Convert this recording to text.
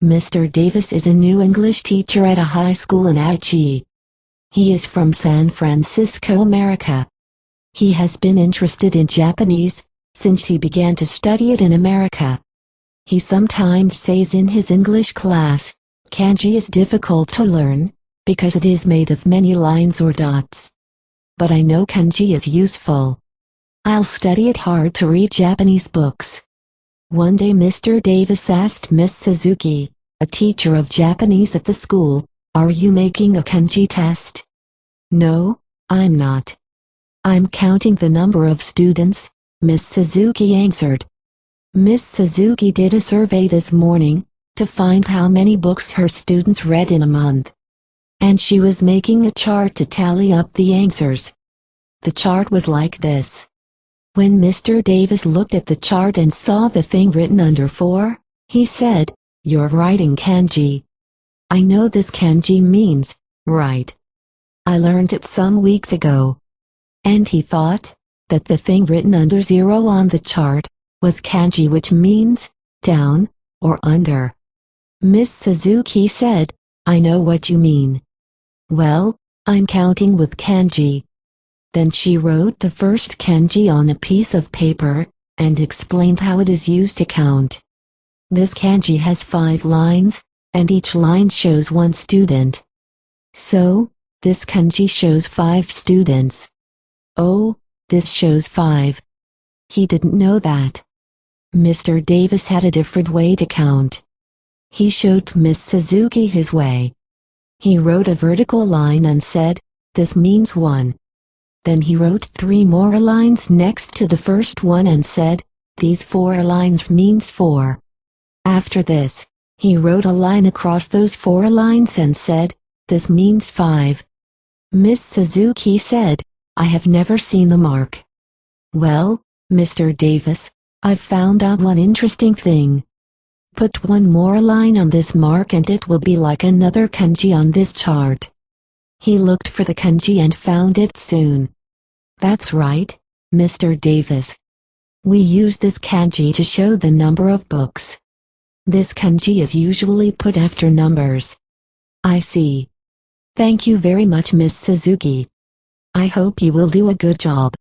Mr. Davis is a new English teacher at a high school in Aichi. He is from San Francisco, America. He has been interested in Japanese since he began to study it in America. He sometimes says in his English class, kanji is difficult to learn because it is made of many lines or dots. But I know kanji is useful. I'll study it hard to read Japanese books. One day Mr. Davis asked Miss Suzuki, a teacher of Japanese at the school, "Are you making a kanji test?" "No, I'm not. I'm counting the number of students," Miss Suzuki answered. Miss Suzuki did a survey this morning to find how many books her students read in a month. And she was making a chart to tally up the answers. The chart was like this. When Mr. Davis looked at the chart and saw the thing written under 4, he said, "You're writing kanji. I know this kanji means, right. I learned it some weeks ago." And he thought that the thing written under 0 on the chart was kanji, which means down or under. Miss Suzuki said, "I know what you mean. Well, I'm counting with kanji." Then she wrote the first kanji on a piece of paper and explained how it is used to count. This kanji has 5 lines, and each line shows 1 student. So, this kanji shows 5 students. Oh, this shows 5. He didn't know that. Mr. Davis had a different way to count. He showed Miss Suzuki his way. He wrote a vertical line and said, "This means 1." Then he wrote 3 more lines next to the first one and said, "These 4 lines means 4." After this, he wrote a line across those 4 lines and said, "This means 5." Miss Suzuki said, "I have never seen the mark." "Well, Mr. Davis, I've found out one interesting thing. Put 1 more line on this mark and it will be like another kanji on this chart." He looked for the kanji and found it soon. "That's right, Mr. Davis. We use this kanji to show the number of books. This kanji is usually put after numbers." "I see. Thank you very much, Miss Suzuki. I hope you will do a good job."